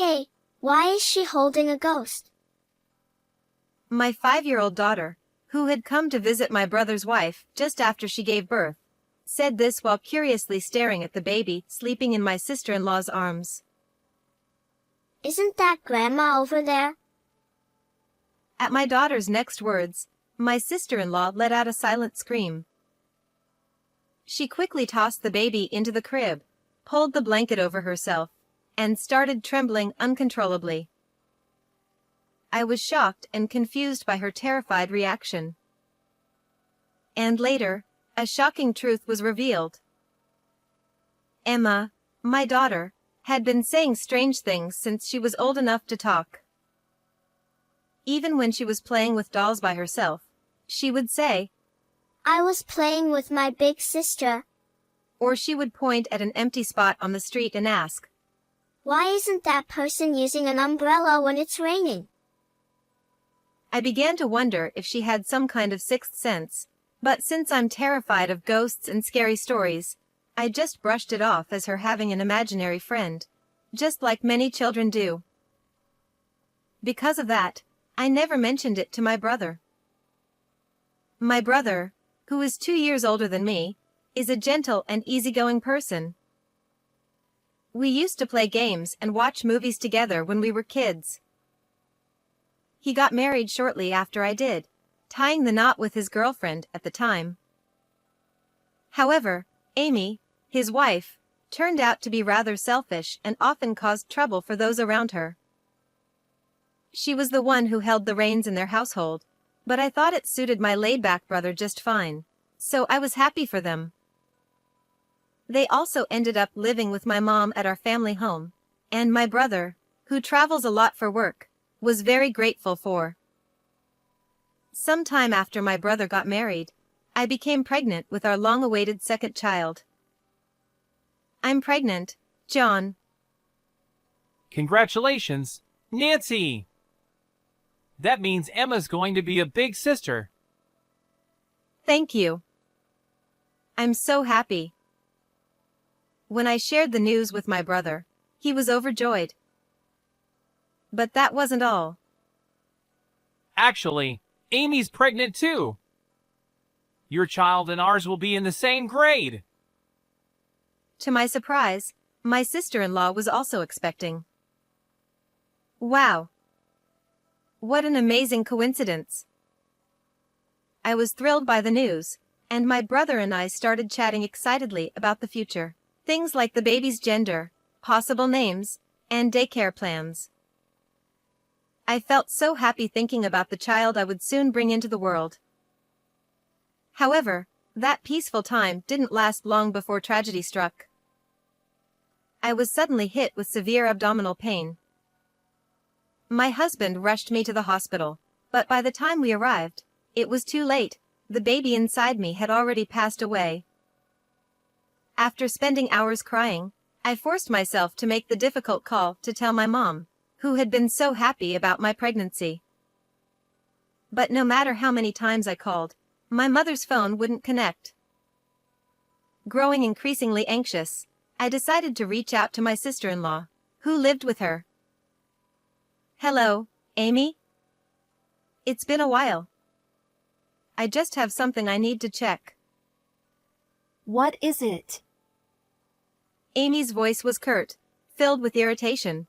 Hey, why is she holding a ghost? My 5-year-old daughter, who had come to visit my brother's wife just after she gave birth, said this while curiously staring at the baby sleeping in my sister-in-law's arms. Isn't that Grandma over there? At my daughter's next words, my sister-in-law let out a silent scream. She quickly tossed the baby into the crib, pulled the blanket over herself, and started trembling uncontrollably. I was shocked and confused by her terrified reaction. And later, a shocking truth was revealed. Emma, my daughter, had been saying strange things since she was old enough to talk. Even when she was playing with dolls by herself, she would say, I was playing with my big sister. Or she would point at an empty spot on the street and ask, Why isn't that person using an umbrella when it's raining? I began to wonder if she had some kind of sixth sense, but since I'm terrified of ghosts and scary stories, I just brushed it off as her having an imaginary friend, just like many children do. Because of that, I never mentioned it to my brother. My brother, who is 2 years older than me, is a gentle and easygoing person. We used to play games and watch movies together when we were kids. He got married shortly after I did, tying the knot with his girlfriend at the time. However, Amy, his wife, turned out to be rather selfish and often caused trouble for those around her. She was the one who held the reins in their household, but I thought it suited my laid-back brother just fine, so I was happy for them. They also ended up living with my mom at our family home, and my brother, who travels a lot for work, was very grateful for. Sometime after my brother got married, I became pregnant with our long-awaited second child. I'm pregnant, John. Congratulations, Nancy! That means Emma's going to be a big sister. Thank you. I'm so happy. When I shared the news with my brother, he was overjoyed. But that wasn't all. Actually, Amy's pregnant too. Your child and ours will be in the same grade. To my surprise, my sister-in-law was also expecting. Wow! What an amazing coincidence! I was thrilled by the news, and my brother and I started chatting excitedly about the future. Things like the baby's gender, possible names, and daycare plans. I felt so happy thinking about the child I would soon bring into the world. However, that peaceful time didn't last long before tragedy struck. I was suddenly hit with severe abdominal pain. My husband rushed me to the hospital, but by the time we arrived, it was too late. The baby inside me had already passed away. After spending hours crying, I forced myself to make the difficult call to tell my mom, who had been so happy about my pregnancy. But no matter how many times I called, my mother's phone wouldn't connect. Growing increasingly anxious, I decided to reach out to my sister-in-law, who lived with her. Hello, Amy? It's been a while. I just have something I need to check. What is it? Amy's voice was curt, filled with irritation.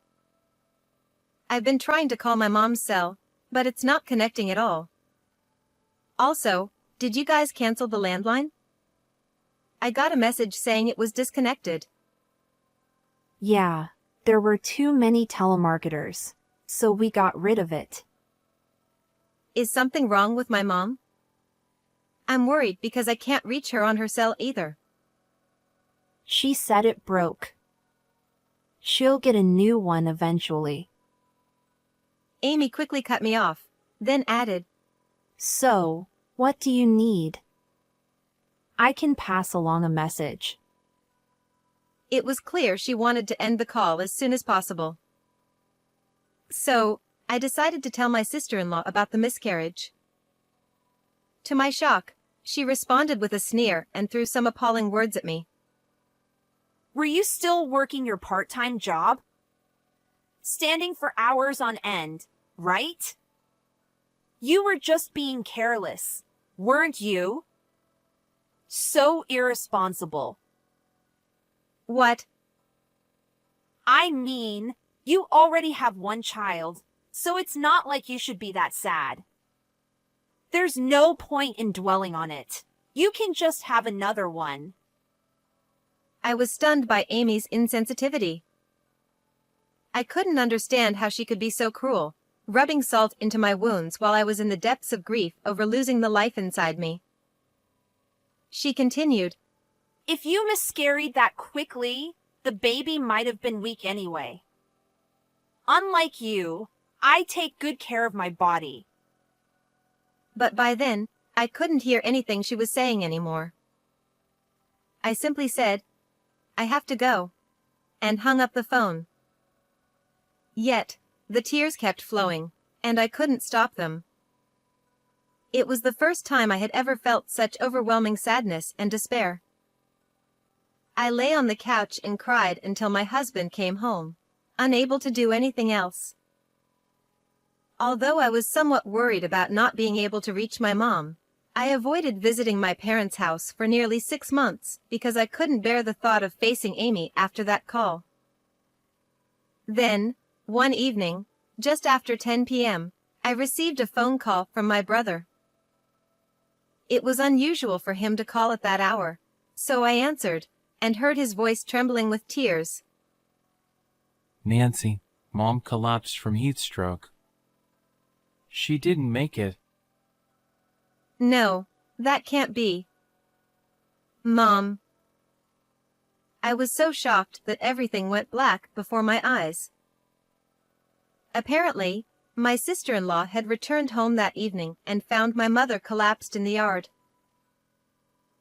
I've been trying to call my mom's cell, but it's not connecting at all. Also, did you guys cancel the landline? I got a message saying it was disconnected. Yeah, there were too many telemarketers, so we got rid of it. Is something wrong with my mom? I'm worried because I can't reach her on her cell either. She said it broke. She'll get a new one eventually. Amy quickly cut me off, then added, So, what do you need? I can pass along a message. It was clear she wanted to end the call as soon as possible. So, I decided to tell my sister-in-law about the miscarriage. To my shock, she responded with a sneer and threw some appalling words at me. Were you still working your part-time job? standing for hours on end, right? You were just being careless, weren't you? So irresponsible. What? I mean, you already have one child, so it's not like you should be that sad. There's no point in dwelling on it. You can just have another one. I was stunned by Amy's insensitivity. I couldn't understand how she could be so cruel, rubbing salt into my wounds while I was in the depths of grief over losing the life inside me. She continued, If you miscarried that quickly, the baby might have been weak anyway. Unlike you, I take good care of my body. But by then, I couldn't hear anything she was saying anymore. I simply said, I have to go, and hung up the phone. Yet, the tears kept flowing, and I couldn't stop them. It was the first time I had ever felt such overwhelming sadness and despair. I lay on the couch and cried until my husband came home, unable to do anything else. Although I was somewhat worried about not being able to reach my mom, I avoided visiting my parents' house for nearly 6 months because I couldn't bear the thought of facing Amy after that call. Then, one evening, just after 10 p.m., I received a phone call from my brother. It was unusual for him to call at that hour, so I answered and heard his voice trembling with tears. Nancy, Mom collapsed from heat stroke. She didn't make it. No, that can't be. Mom. I was so shocked that everything went black before my eyes. Apparently, my sister-in-law had returned home that evening and found my mother collapsed in the yard.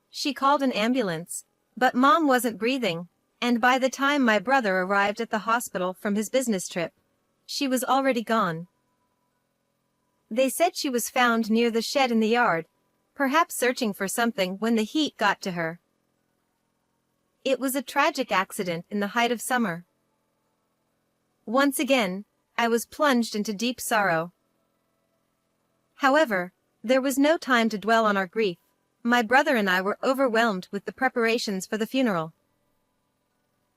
She called an ambulance, but Mom wasn't breathing, and by the time my brother arrived at the hospital from his business trip, she was already gone. They said she was found near the shed in the yard, perhaps searching for something when the heat got to her. It was a tragic accident in the height of summer. Once again, I was plunged into deep sorrow. However, there was no time to dwell on our grief. My brother and I were overwhelmed with the preparations for the funeral.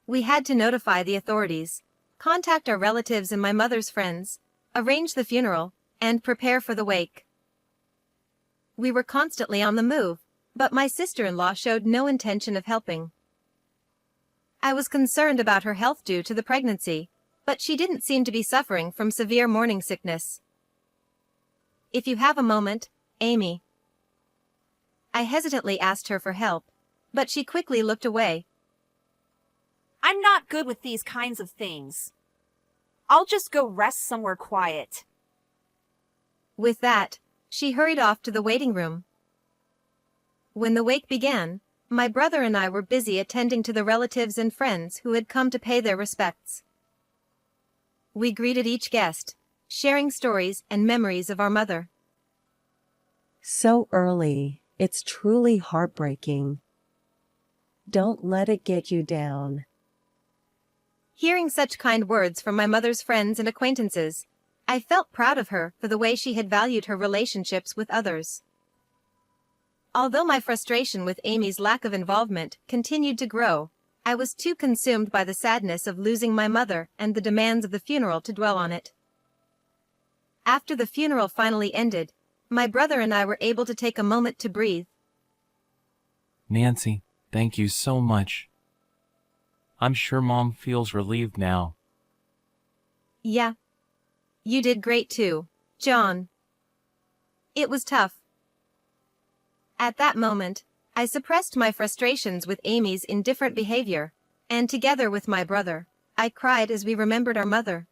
We had to notify the authorities, contact our relatives and my mother's friends, arrange the funeral, and prepare for the wake. We were constantly on the move, but my sister-in-law showed no intention of helping. I was concerned about her health due to the pregnancy, but she didn't seem to be suffering from severe morning sickness. If you have a moment, Amy. I hesitantly asked her for help, but she quickly looked away. I'm not good with these kinds of things. I'll just go rest somewhere quiet. With that, she hurried off to the waiting room. When the wake began, my brother and I were busy attending to the relatives and friends who had come to pay their respects. We greeted each guest, sharing stories and memories of our mother. So early, it's truly heartbreaking. Don't let it get you down. Hearing such kind words from my mother's friends and acquaintances, I felt proud of her for the way she had valued her relationships with others. Although my frustration with Amy's lack of involvement continued to grow, I was too consumed by the sadness of losing my mother and the demands of the funeral to dwell on it. After the funeral finally ended, my brother and I were able to take a moment to breathe. Nancy, thank you so much. I'm sure Mom feels relieved now. Yeah. You did great too, John. It was tough. At that moment, I suppressed my frustrations with Amy's indifferent behavior, and together with my brother, I cried as we remembered our mother.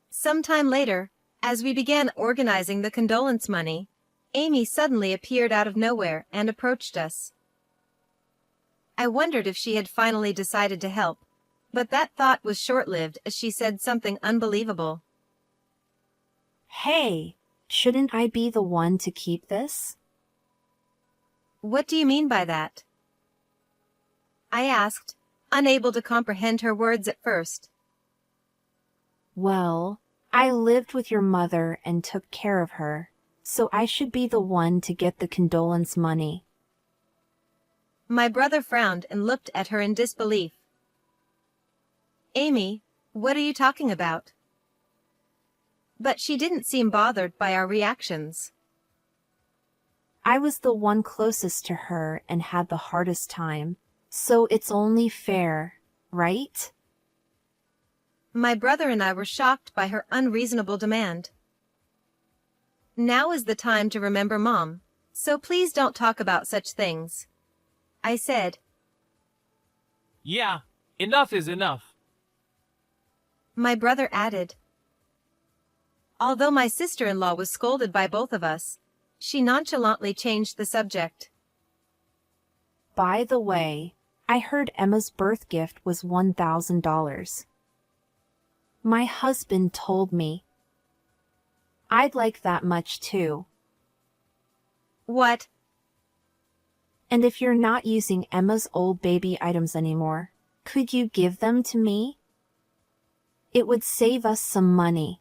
Sometime later, as we began organizing the condolence money, Amy suddenly appeared out of nowhere and approached us. I wondered if she had finally decided to help, but that thought was short-lived as she said something unbelievable. Hey, shouldn't I be the one to keep this? What do you mean by that? I asked, unable to comprehend her words at first. Well, I lived with your mother and took care of her, so I should be the one to get the condolence money. My brother frowned and looked at her in disbelief. Amy, what are you talking about? But she didn't seem bothered by our reactions. I was the one closest to her and had the hardest time, so it's only fair, right? My brother and I were shocked by her unreasonable demand. Now is the time to remember Mom, so please don't talk about such things, I said. Yeah, enough is enough. My brother added. Although my sister-in-law was scolded by both of us, she nonchalantly changed the subject. By the way, I heard Emma's birth gift was $1,000. My husband told me. I'd like that much too. What? And if you're not using Emma's old baby items anymore, could you give them to me? It would save us some money.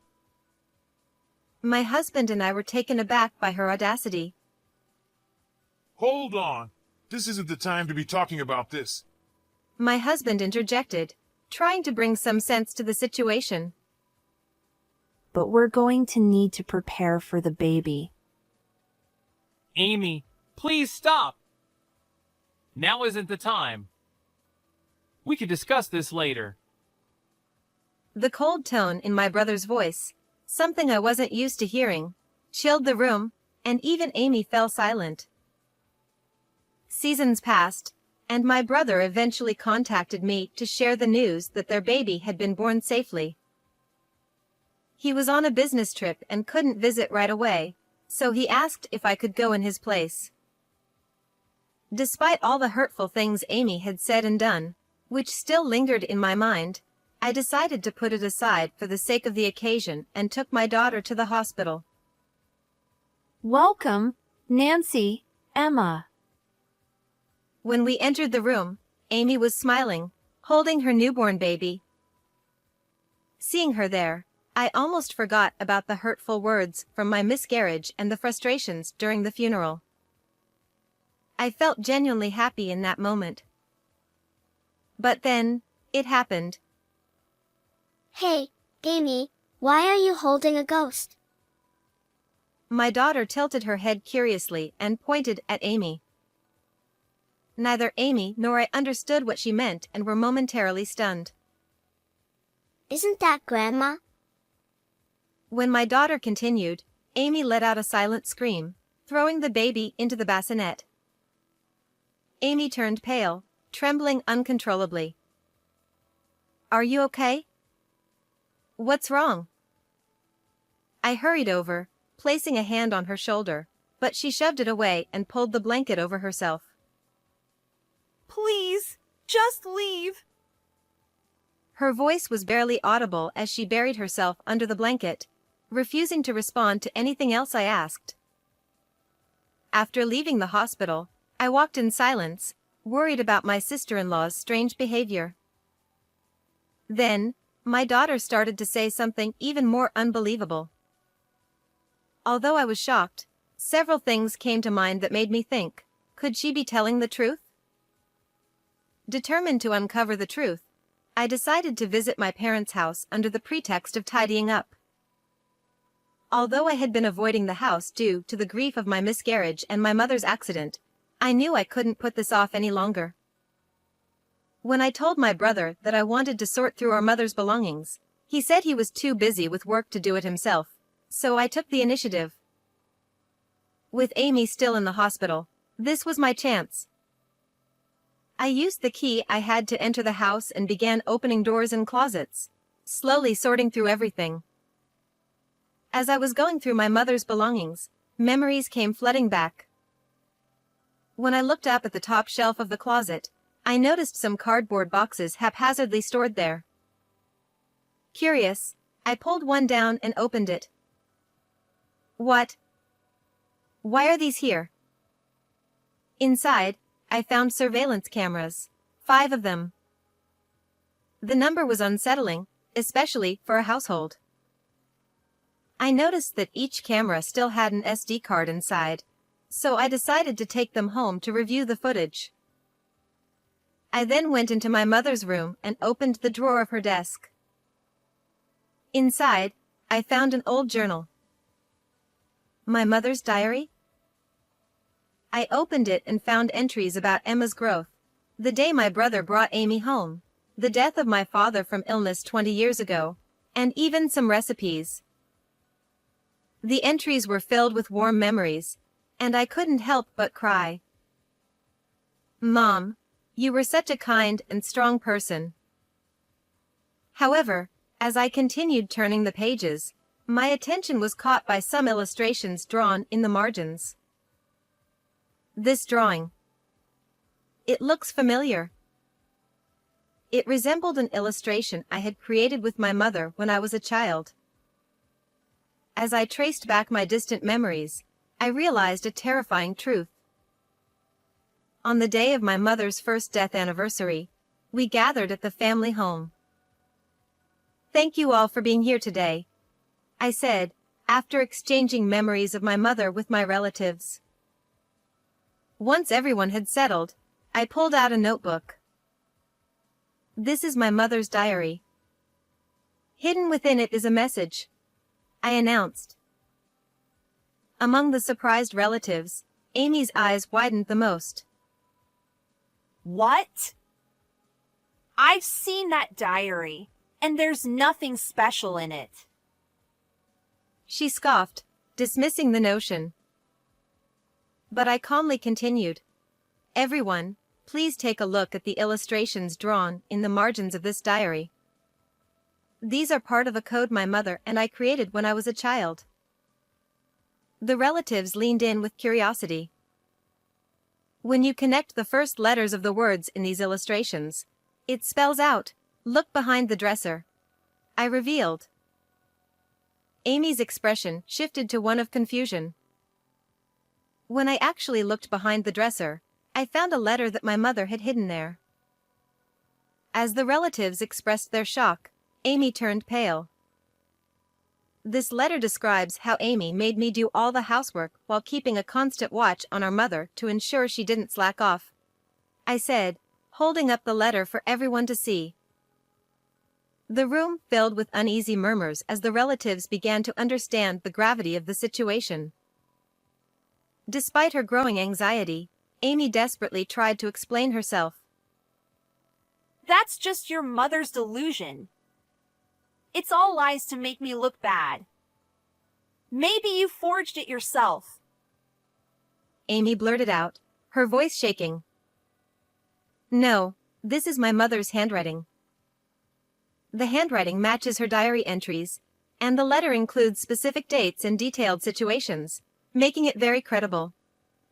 My husband and I were taken aback by her audacity. Hold on. This isn't the time to be talking about this. My husband interjected, trying to bring some sense to the situation. But we're going to need to prepare for the baby. Amy, please stop. Now isn't the time. We can discuss this later. The cold tone in my brother's voice, something I wasn't used to hearing, chilled the room, and even Amy fell silent. Seasons passed, and my brother eventually contacted me to share the news that their baby had been born safely. He was on a business trip and couldn't visit right away, so he asked if I could go in his place. Despite all the hurtful things Amy had said and done, which still lingered in my mind, I decided to put it aside for the sake of the occasion and took my daughter to the hospital. Welcome, Nancy, Emma. When we entered the room, Amy was smiling, holding her newborn baby. Seeing her there, I almost forgot about the hurtful words from my miscarriage and the frustrations during the funeral. I felt genuinely happy in that moment. But then, it happened. Hey, Amy, why are you holding a ghost? My daughter tilted her head curiously and pointed at Amy. Neither Amy nor I understood what she meant and were momentarily stunned. Isn't that Grandma? When my daughter continued, Amy let out a silent scream, throwing the baby into the bassinet. Amy turned pale, trembling uncontrollably. Are you okay? What's wrong? I hurried over, placing a hand on her shoulder, but she shoved it away and pulled the blanket over herself. Please, just leave. Her voice was barely audible as she buried herself under the blanket, refusing to respond to anything else I asked. After leaving the hospital, I walked in silence, worried about my sister-in-law's strange behavior. Then, my daughter started to say something even more unbelievable. Although I was shocked, several things came to mind that made me think, could she be telling the truth? Determined to uncover the truth, I decided to visit my parents' house under the pretext of tidying up. Although I had been avoiding the house due to the grief of my miscarriage and my mother's accident, I knew I couldn't put this off any longer. When I told my brother that I wanted to sort through our mother's belongings, he said he was too busy with work to do it himself, so I took the initiative. With Amy still in the hospital, this was my chance. I used the key I had to enter the house and began opening doors and closets, slowly sorting through everything. As I was going through my mother's belongings, memories came flooding back. When I looked up at the top shelf of the closet, I noticed some cardboard boxes haphazardly stored there. Curious, I pulled one down and opened it. What? Why are these here? Inside, I found surveillance cameras, 5 of them. The number was unsettling, especially for a household. I noticed that each camera still had an SD card inside, so I decided to take them home to review the footage. I then went into my mother's room and opened the drawer of her desk. Inside, I found an old journal. My mother's diary? I opened it and found entries about Emma's growth, the day my brother brought Amy home, the death of my father from illness 20 years ago, and even some recipes. The entries were filled with warm memories, and I couldn't help but cry. Mom, you were such a kind and strong person. However, as I continued turning the pages, my attention was caught by some illustrations drawn in the margins. This drawing. It looks familiar. It resembled an illustration I had created with my mother when I was a child. As I traced back my distant memories, I realized a terrifying truth. On the day of my mother's first death anniversary, we gathered at the family home. Thank you all for being here today, I said, after exchanging memories of my mother with my relatives. Once everyone had settled, I pulled out a notebook. This is my mother's diary. Hidden within it is a message, I announced. Among the surprised relatives, Amy's eyes widened the most. What? I've seen that diary, and there's nothing special in it. She scoffed, dismissing the notion. But I calmly continued. Everyone, please take a look at the illustrations drawn in the margins of this diary. These are part of a code my mother and I created when I was a child. The relatives leaned in with curiosity. When you connect the first letters of the words in these illustrations, it spells out, "Look behind the dresser," I revealed. Amy's expression shifted to one of confusion. When I actually looked behind the dresser, I found a letter that my mother had hidden there. As the relatives expressed their shock, Amy turned pale. This letter describes how Amy made me do all the housework while keeping a constant watch on our mother to ensure she didn't slack off, I said, holding up the letter for everyone to see. The room filled with uneasy murmurs as the relatives began to understand the gravity of the situation. Despite her growing anxiety, Amy desperately tried to explain herself. That's just your mother's delusion. It's all lies to make me look bad. Maybe you forged it yourself. Amy blurted out, her voice shaking. No, this is my mother's handwriting. The handwriting matches her diary entries, and the letter includes specific dates and detailed situations, making it very credible.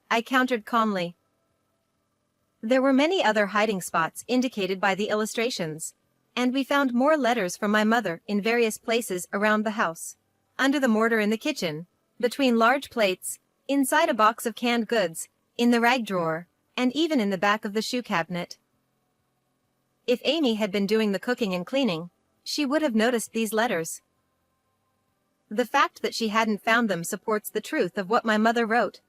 I countered calmly. There were many other hiding spots indicated by the illustrations, and we found more letters from my mother in various places around the house. Under the mortar in the kitchen, between large plates, inside a box of canned goods, in the rag drawer, and even in the back of the shoe cabinet. If Amy had been doing the cooking and cleaning, she would have noticed these letters. The fact that she hadn't found them supports the truth of what my mother wrote.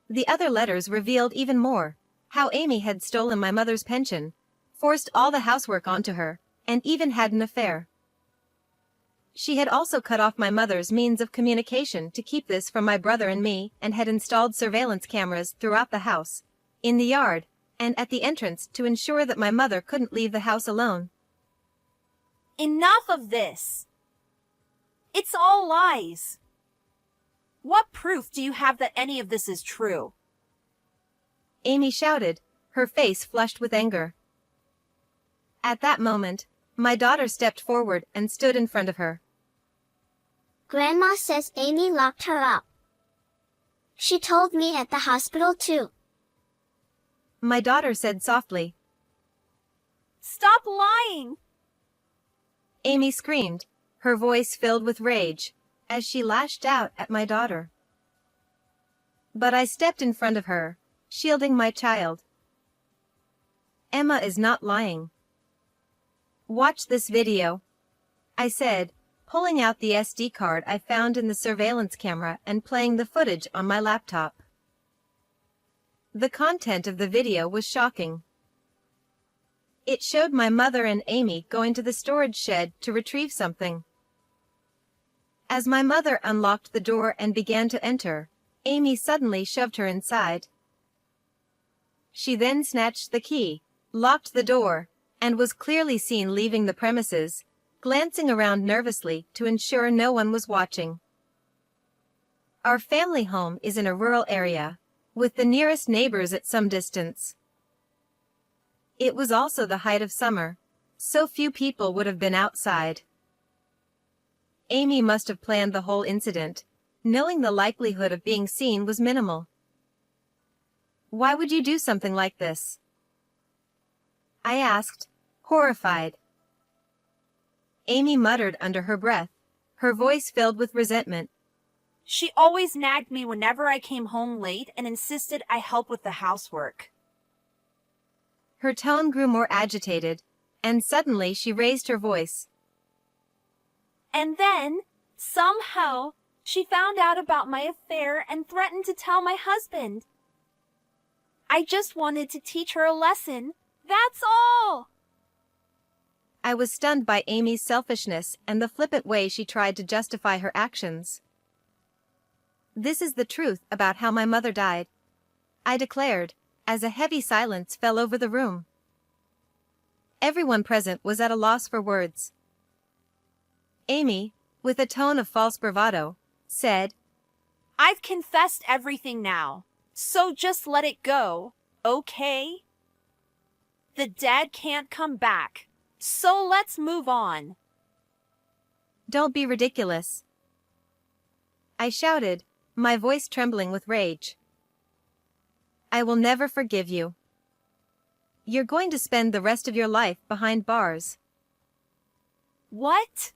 The other letters revealed even more, how Amy had stolen my mother's pension, forced all the housework onto her, and even had an affair. She had also cut off my mother's means of communication to keep this from my brother and me and had installed surveillance cameras throughout the house, in the yard, and at the entrance to ensure that my mother couldn't leave the house alone. Enough of this. It's all lies. What proof do you have that any of this is true? Amy shouted, her face flushed with anger. At that moment, my daughter stepped forward and stood in front of her. Grandma says Amy locked her up. She told me at the hospital too. My daughter said softly. Stop lying! Amy screamed, her voice filled with rage, as she lashed out at my daughter. But I stepped in front of her, shielding my child. Emma is not lying. Watch this video, I said, pulling out the SD card I found in the surveillance camera and playing the footage on my laptop. The content of the video was shocking. It showed my mother and Amy going to the storage shed to retrieve something. As my mother unlocked the door and began to enter, Amy suddenly shoved her inside. She then snatched the key, locked the door, and was clearly seen leaving the premises, glancing around nervously to ensure no one was watching. Our family home is in a rural area, with the nearest neighbors at some distance. It was also the height of summer, so few people would have been outside. Amy must have planned the whole incident, knowing the likelihood of being seen was minimal. Why would you do something like this? I asked, horrified. Amy muttered under her breath, her voice filled with resentment. She always nagged me whenever I came home late and insisted I help with the housework. Her tone grew more agitated, and suddenly she raised her voice. And then, somehow, she found out about my affair and threatened to tell my husband. I just wanted to teach her a lesson. That's all! I was stunned by Amy's selfishness and the flippant way she tried to justify her actions. This is the truth about how my mother died, I declared, as a heavy silence fell over the room. Everyone present was at a loss for words. Amy, with a tone of false bravado, said, I've confessed everything now, so just let it go, okay? The dead can't come back, so let's move on. Don't be ridiculous, I shouted, my voice trembling with rage. I will never forgive you. You're going to spend the rest of your life behind bars. What?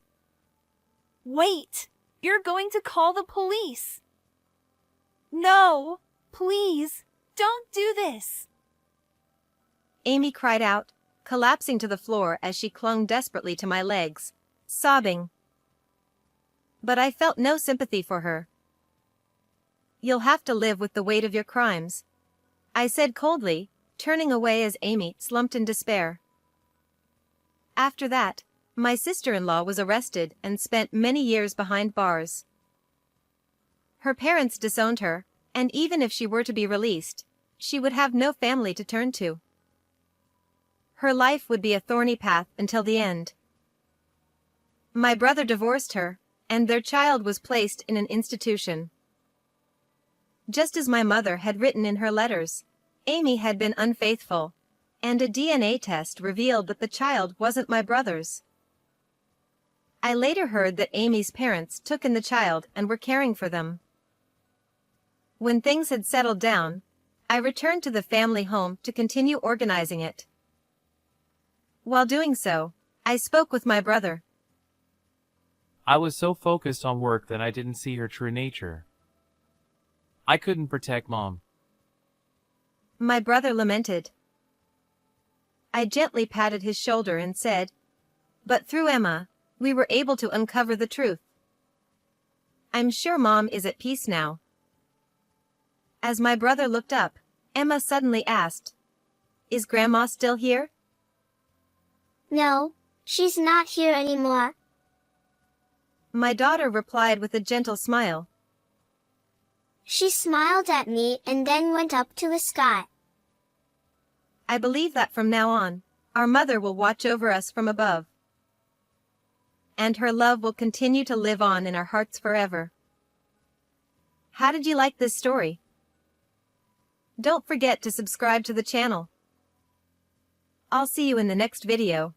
Wait, you're going to call the police. No, please, don't do this. Amy cried out, collapsing to the floor as she clung desperately to my legs, sobbing. But I felt no sympathy for her. You'll have to live with the weight of your crimes, I said coldly, turning away as Amy slumped in despair. After that, my sister-in-law was arrested and spent many years behind bars. Her parents disowned her, and even if she were to be released, she would have no family to turn to. Her life would be a thorny path until the end. My brother divorced her, and their child was placed in an institution. Just as my mother had written in her letters, Amy had been unfaithful, and a DNA test revealed that the child wasn't my brother's. I later heard that Amy's parents took in the child and were caring for them. When things had settled down, I returned to the family home to continue organizing it. While doing so, I spoke with my brother. I was so focused on work that I didn't see her true nature. I couldn't protect Mom. My brother lamented. I gently patted his shoulder and said, but through Emma, we were able to uncover the truth. I'm sure Mom is at peace now. As my brother looked up, Emma suddenly asked, Is Grandma still here? No, she's not here anymore. My daughter replied with a gentle smile. She smiled at me and then went up to the sky. I believe that from now on, our mother will watch over us from above. And her love will continue to live on in our hearts forever. How did you like this story? Don't forget to subscribe to the channel. I'll see you in the next video.